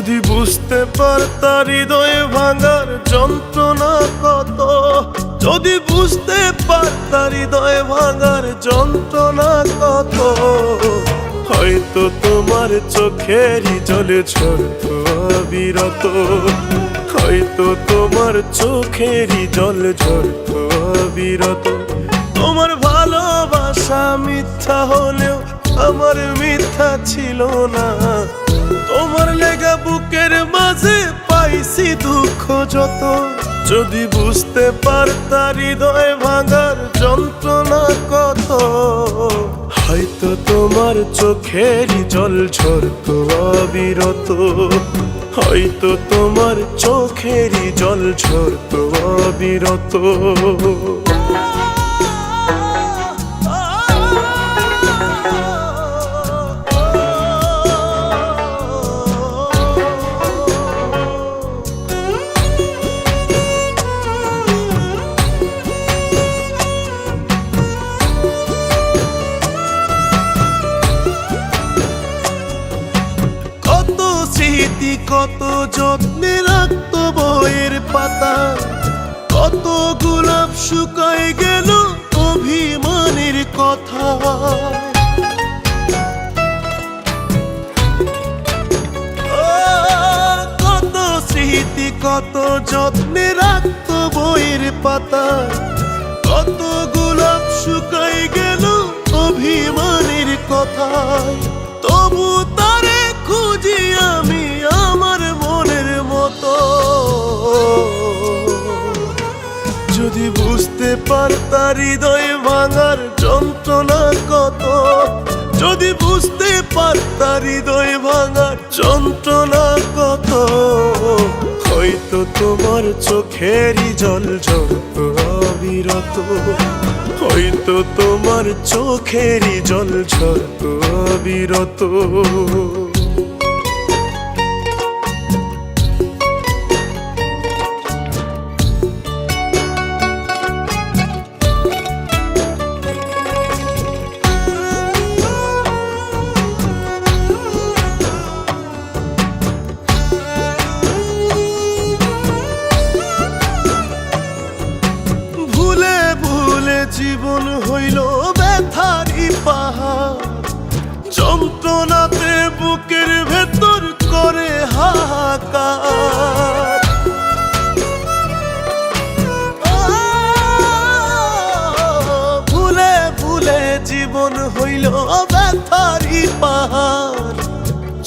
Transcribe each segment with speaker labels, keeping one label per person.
Speaker 1: যদি বুঝতে পারতা হৃদয়ে ভাঙার যন্ত্রণা কত, যদি বুঝতে পারতা হৃদয়ে ভাঙার যন্ত্রণা কত, হয়তো তোমার চোখেরই জলে ঝরতো অবিরত, হয়তো তোমার চোখেরই জল ঝরতো অবিরত। তোমার ভালোবাসা মিথ্যা হলেও আমার মিথ্যা ছিল না, তোমার লেগা বুকের মাঝে পাইছি দুঃখ যত। যদি বুঝতে পারতা হৃদয় ভাঙার যন্ত্রণা কত, হয়তো তোমার চোখেরই জল ঝরতো অবিরত, হয়তো তোমার চোখেরই জল ঝরতো অবিরত। কত যত্নে রাখতো বইয়ের পাতা, কত গোলাপ শুকায় গেল অভিমানের কথা। কত স্মৃতি কত যত্নে রাখতো বইয়ের পাতা, কত গোলাপ শুকায় গেল অভিমানের কথা। তবু তারে খুঁজি আমি আমার মনের মতো। যদি বুঝতে পারতা হৃদয় ভাঙার যন্ত্রণা কত, যদি বুঝতে পারতা হৃদয় ভাঙার যন্ত্রণা কত, হয়তো তোমার চোখেরই জল ঝরতো অবিরত, হয়তো তোমার চোখেরই জল ঝরতো অবিরত। জীবন হইল ব্যথারি পাহাড়, যন্ত্রণাতে বুকের ভেতর করে হাহাকার। ভুলে ভুলে জীবন হইল ব্যথারি পাহাড়,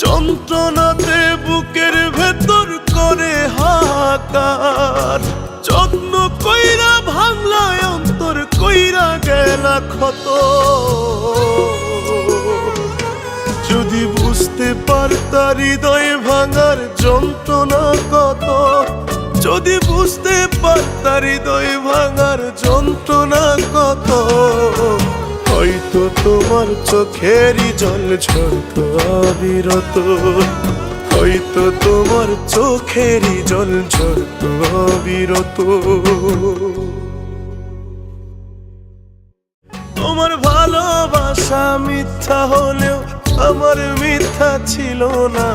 Speaker 1: যন্ত্রণাতে বুকের ভেতর করে হাহাকার। যত্ন কইরা ভাঙলা অন্তর কইরা গেলা ক্ষত। যদি বুঝতে পারতা হৃদয় ভাঙার যন্ত্রণা কত, যদি বুঝতে পারতা হৃদয় ভাঙার যন্ত্রণা কত, হয়তো তোমার চোখেরই জল ঝরতো অবিরত, হয়তো তোমার চোখেরই জল ঝরতো অবিরত। তোমার ভালোবাসা মিথ্যা হলেও আমার মিথ্যা ছিল না,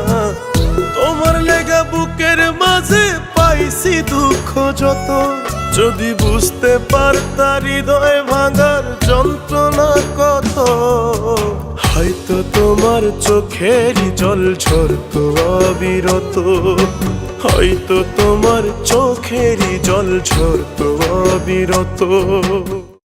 Speaker 1: তোমার লেগা বুকের মাঝে পাইছি দুঃখ যত। যদি বুঝতে পারতা হৃদয় ভাঙার যন্ত্রণা কত, হয়তো তোমার চোখেরই জল ঝরতো অবিরত, হয়তো তোমার চোখেরই জল ঝরতো অবিরত।